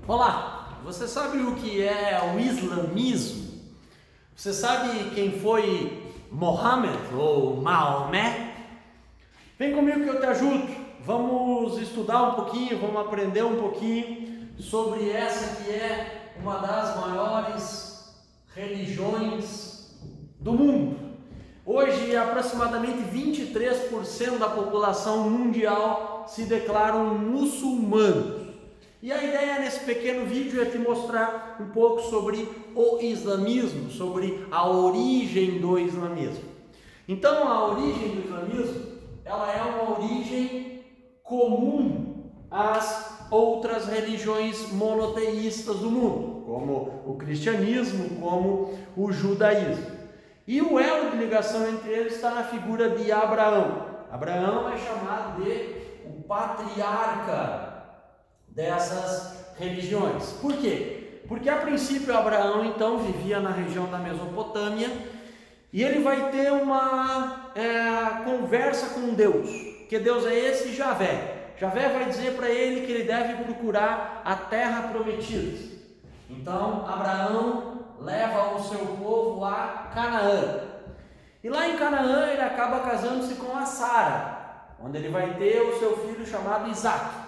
Olá, você sabe o que é o islamismo? Você sabe quem foi Mohammed ou Maomé? Vem comigo que eu te ajudo. Vamos estudar um pouquinho, vamos aprender um pouquinho sobre essa que é uma das maiores religiões do mundo. Hoje, aproximadamente 23% da população mundial se declaram muçulmanos. E a ideia nesse pequeno vídeo é te mostrar um pouco sobre o islamismo, sobre a origem do islamismo. Então, a origem do islamismo, ela é uma origem comum às outras religiões monoteístas do mundo, como o cristianismo, como o judaísmo. E o elo de ligação entre eles está na figura de Abraão. Abraão é chamado de o patriarca dessas religiões. Por quê? Porque a princípio Abraão então vivia na região da Mesopotâmia e ele vai ter uma conversa com Deus. Que Deus é esse? Javé. Javé vai dizer para ele que ele deve procurar a terra prometida. Então Abraão leva o seu povo a Canaã. E lá em Canaã ele acaba casando-se com a Sara, onde ele vai ter o seu filho chamado Isaac.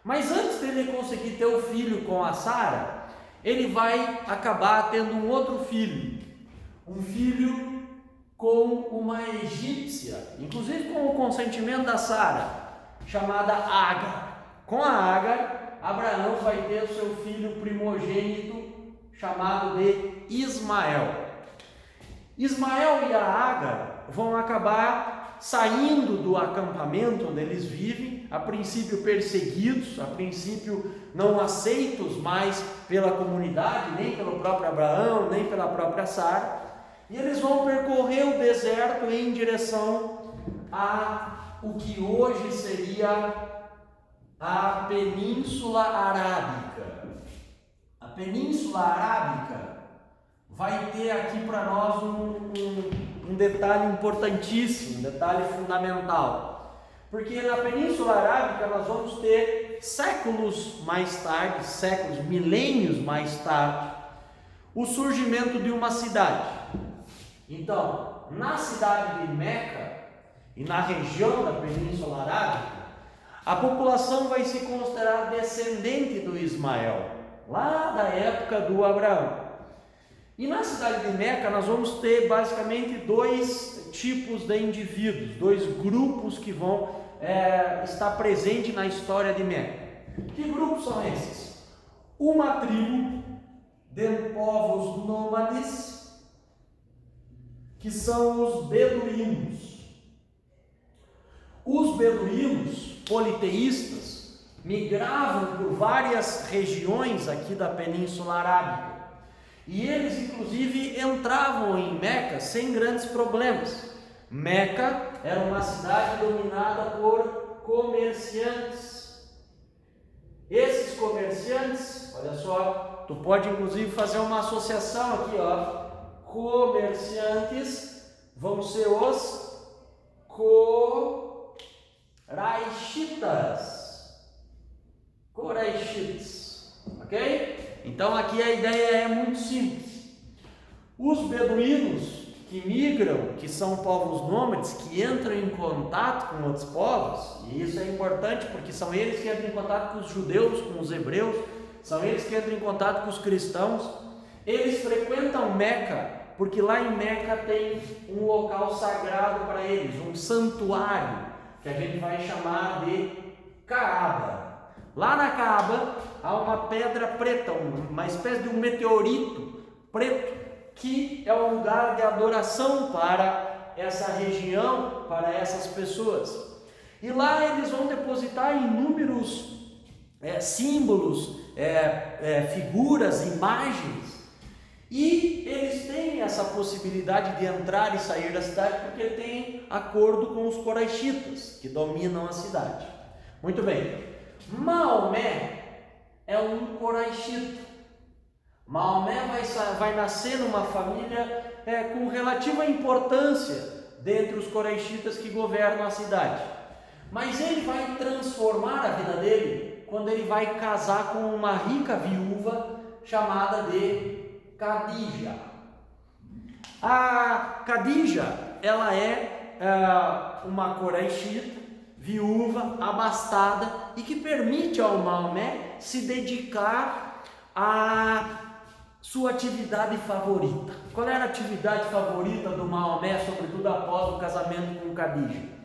Mas antes dele conseguir ter o filho com a Sara, ele vai acabar tendo um outro filho. Um filho com uma egípcia, inclusive com o consentimento da Sara, chamada Agar. Com a Agar, Abraão vai ter o seu filho primogênito, chamado de Ismael. Ismael e a Agar vão acabar saindo do acampamento onde eles vivem, a princípio perseguidos, a princípio não aceitos mais pela comunidade, nem pelo próprio Abraão, nem pela própria Sara, e eles vão percorrer o deserto em direção a o que hoje seria a Península Arábica. A Península Arábica vai ter aqui para nós um detalhe importantíssimo, um detalhe fundamental. Porque na Península Arábica nós vamos ter séculos mais tarde, milênios mais tarde, o surgimento de uma cidade. Então, na cidade de Meca e na região da Península Arábica, a população vai se considerar descendente do Ismael, lá da época do Abraão. E na cidade de Meca nós vamos ter basicamente dois tipos de indivíduos, dois grupos que vão estar presentes na história de Meca. Que grupos são esses? Uma tribo de povos nômades, que são os beduínos. Os beduínos politeístas migravam por várias regiões aqui da Península Arábica. E eles, inclusive, entravam em Meca sem grandes problemas. Meca era uma cidade dominada por comerciantes. Esses comerciantes, olha só, tu pode inclusive fazer uma associação aqui, ó. Comerciantes vão ser os Quraishitas, ok? Então aqui a ideia é muito simples. Os beduínos que migram, que são povos nômades, que entram em contato com outros povos, e isso é importante porque são eles que entram em contato com os judeus, com os hebreus, são eles que entram em contato com os cristãos. Eles frequentam Meca, porque lá em Meca tem um local sagrado para eles, um santuário, que a gente vai chamar de Kaaba. Lá na Kaaba há uma pedra preta, uma espécie de um meteorito preto, que é um lugar de adoração para essa região, para essas pessoas. E lá eles vão depositar inúmeros símbolos, figuras, imagens, e eles têm essa possibilidade de entrar e sair da cidade porque tem acordo com os Quraishitas, que dominam a cidade. Muito bem. Maomé é um Quraishita. Maomé vai nascer numa família com relativa importância dentre os Quraishitas que governam a cidade. Mas ele vai transformar a vida dele quando ele vai casar com uma rica viúva chamada de Khadija. A Khadija, ela é uma Quraishita, viúva, abastada, e que permite ao Maomé se dedicar a sua atividade favorita. Qual era a atividade favorita do Maomé, sobretudo após o casamento com Khadija?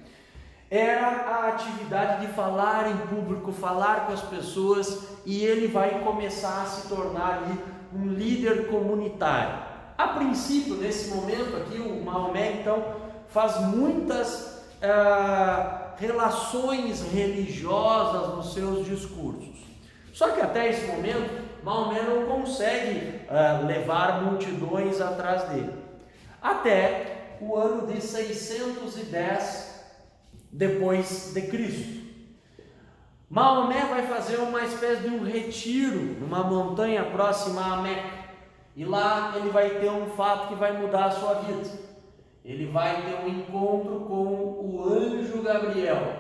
Era a atividade de falar em público, falar com as pessoas, e ele vai começar a se tornar ali um líder comunitário. A princípio, nesse momento aqui, o Maomé então faz muitas relações religiosas nos seus discursos. Só que até esse momento Maomé não consegue levar multidões atrás dele. Até o ano de 610 depois de Cristo. Maomé vai fazer uma espécie de um retiro numa montanha próxima a Meca. E lá ele vai ter um fato que vai mudar a sua vida. Ele vai ter um encontro com o anjo Gabriel.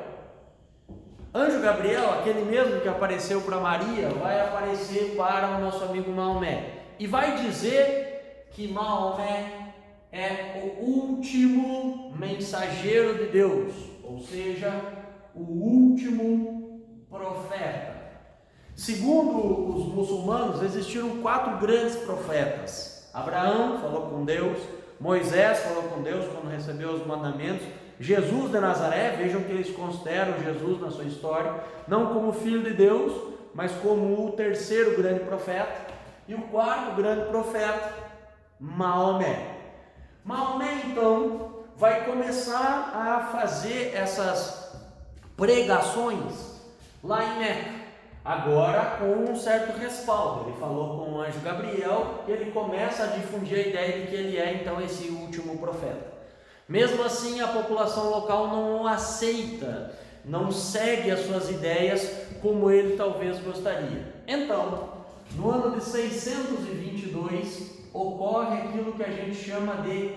Anjo Gabriel, aquele mesmo que apareceu para Maria, vai aparecer para o nosso amigo Maomé e vai dizer que Maomé é o último mensageiro de Deus, ou seja, o último profeta. Segundo os muçulmanos, existiram 4 grandes profetas. Abraão falou com Deus, Moisés falou com Deus quando recebeu os mandamentos, Jesus de Nazaré, vejam que eles consideram Jesus na sua história, não como filho de Deus, mas como o terceiro grande profeta, e o 4º grande profeta, Maomé. Maomé então vai começar a fazer essas pregações lá em Meca, agora com um certo respaldo. Ele falou com o anjo Gabriel e ele começa a difundir a ideia de que ele é então esse último profeta. Mesmo assim, a população local não o aceita, não segue as suas ideias como ele talvez gostaria. Então, no ano de 622, ocorre aquilo que a gente chama de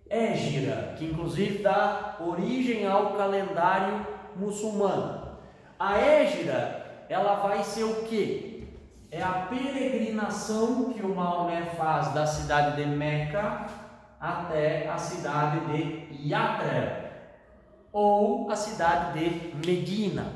Hégira, que inclusive dá origem ao calendário muçulmano. A Hégira, ela vai ser o quê? É a peregrinação que o Maomé faz da cidade de Meca até a cidade de Yathrib, ou a cidade de Medina.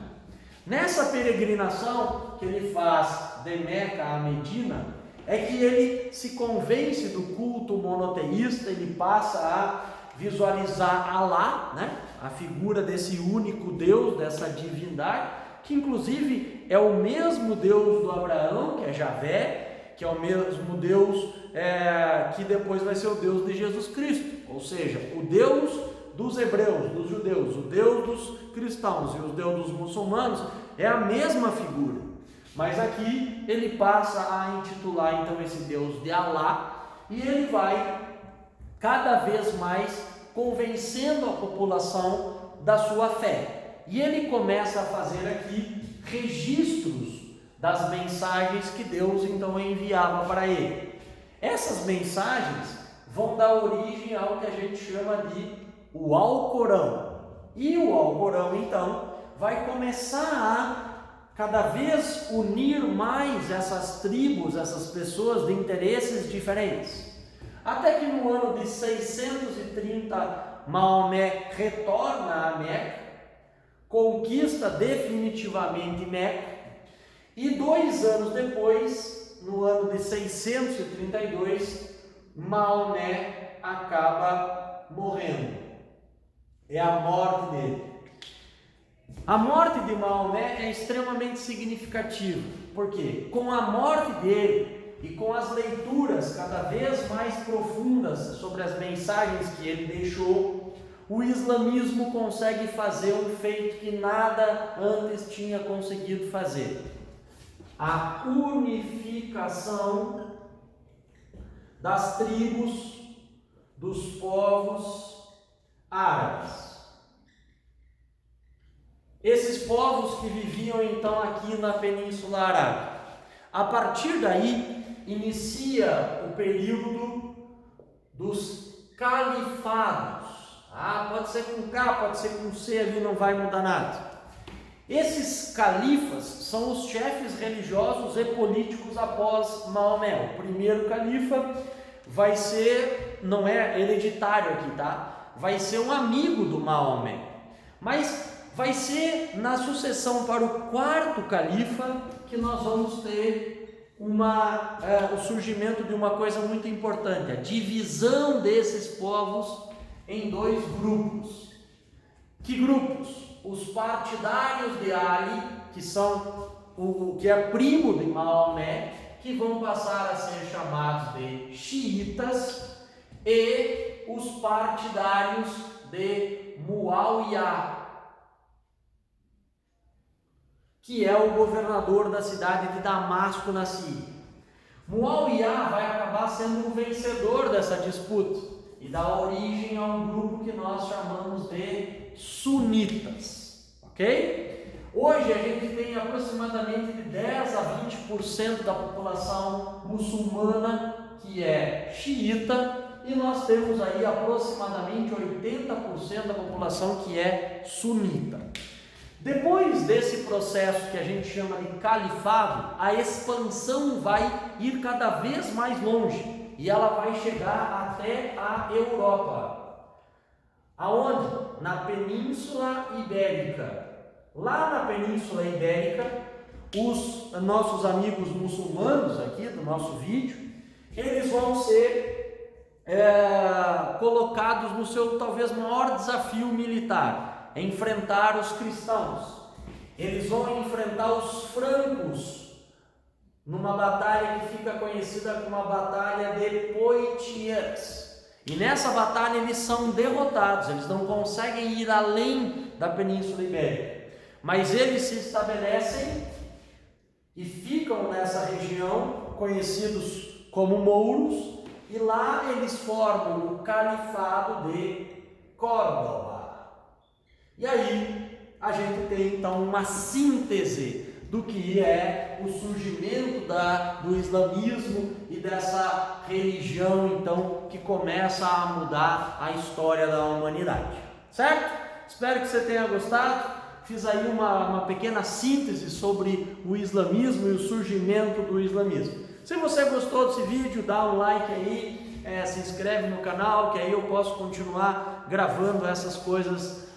Nessa peregrinação que ele faz de Meca a Medina, é que ele se convence do culto monoteísta, ele passa a visualizar Alá, né? A figura desse único Deus, dessa divindade, que inclusive é o mesmo Deus do Abraão, que é Javé, que é o mesmo Deus que depois vai ser o Deus de Jesus Cristo, ou seja, o Deus dos hebreus, dos judeus, o Deus dos cristãos e o Deus dos muçulmanos é a mesma figura, mas aqui ele passa a intitular então esse Deus de Alá, e ele vai cada vez mais convencendo a população da sua fé, e ele começa a fazer aqui registros das mensagens que Deus então enviava para ele. Essas mensagens vão dar origem ao que a gente chama de o Alcorão. E o Alcorão então vai começar a cada vez unir mais essas tribos, essas pessoas de interesses diferentes. Até que no ano de 630 Maomé retorna a Meca, conquista definitivamente Meca, e 2 anos depois, no ano de 632, Maomé acaba morrendo. É a morte dele. A morte de Maomé é extremamente significativa. Por quê? Com a morte dele e com as leituras cada vez mais profundas sobre as mensagens que ele deixou, o islamismo consegue fazer um feito que nada antes tinha conseguido fazer: a unificação das tribos, dos povos árabes. Esses povos que viviam então aqui na Península Arábica. A partir daí inicia o período dos califados. Pode ser com K, pode ser com C, ali não vai mudar nada. Esses califas são os chefes religiosos e políticos após Maomé. O primeiro califa vai ser, não é hereditário aqui, tá? Vai ser um amigo do Maomé. Mas vai ser na sucessão para o quarto califa que nós vamos ter o surgimento de uma coisa muito importante, a divisão desses povos em dois grupos. Que grupos? Os partidários de Ali, que são que é primo de Maomé, que vão passar a ser chamados de xiitas, e os partidários de Muawiyah, que é o governador da cidade de Damasco, na Síria. Muawiyah vai acabar sendo o vencedor dessa disputa e dá origem a um grupo que nós chamamos de sunitas, ok? Hoje a gente tem aproximadamente de 10 a 20% da população muçulmana que é xiita, e nós temos aí aproximadamente 80% da população que é sunita. Depois desse processo que a gente chama de califado, a expansão vai ir cada vez mais longe e ela vai chegar até a Europa. Aonde? Na Península Ibérica. Lá na Península Ibérica, os nossos amigos muçulmanos aqui do nosso vídeo, eles vão ser colocados no seu talvez maior desafio militar, enfrentar os cristãos. Eles vão enfrentar os francos numa batalha que fica conhecida como a Batalha de Poitiers. E nessa batalha eles são derrotados, eles não conseguem ir além da Península Ibérica, mas eles se estabelecem e ficam nessa região, conhecidos como mouros, e lá eles formam o Califado de Córdoba. E aí a gente tem então uma síntese do que é o surgimento do islamismo e dessa religião então que começa a mudar a história da humanidade, certo? Espero que você tenha gostado. Fiz aí uma pequena síntese sobre o islamismo e o surgimento do islamismo. Se você gostou desse vídeo, dá um like aí, se inscreve no canal, que aí eu posso continuar gravando essas coisas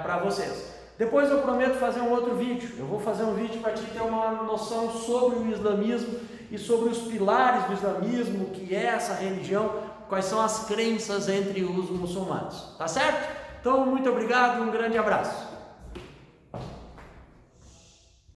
para vocês. Depois eu prometo fazer um outro vídeo. Eu vou fazer um vídeo para te ter uma noção sobre o islamismo e sobre os pilares do islamismo, o que é essa religião, quais são as crenças entre os muçulmanos. Tá certo? Então, muito obrigado, um grande abraço.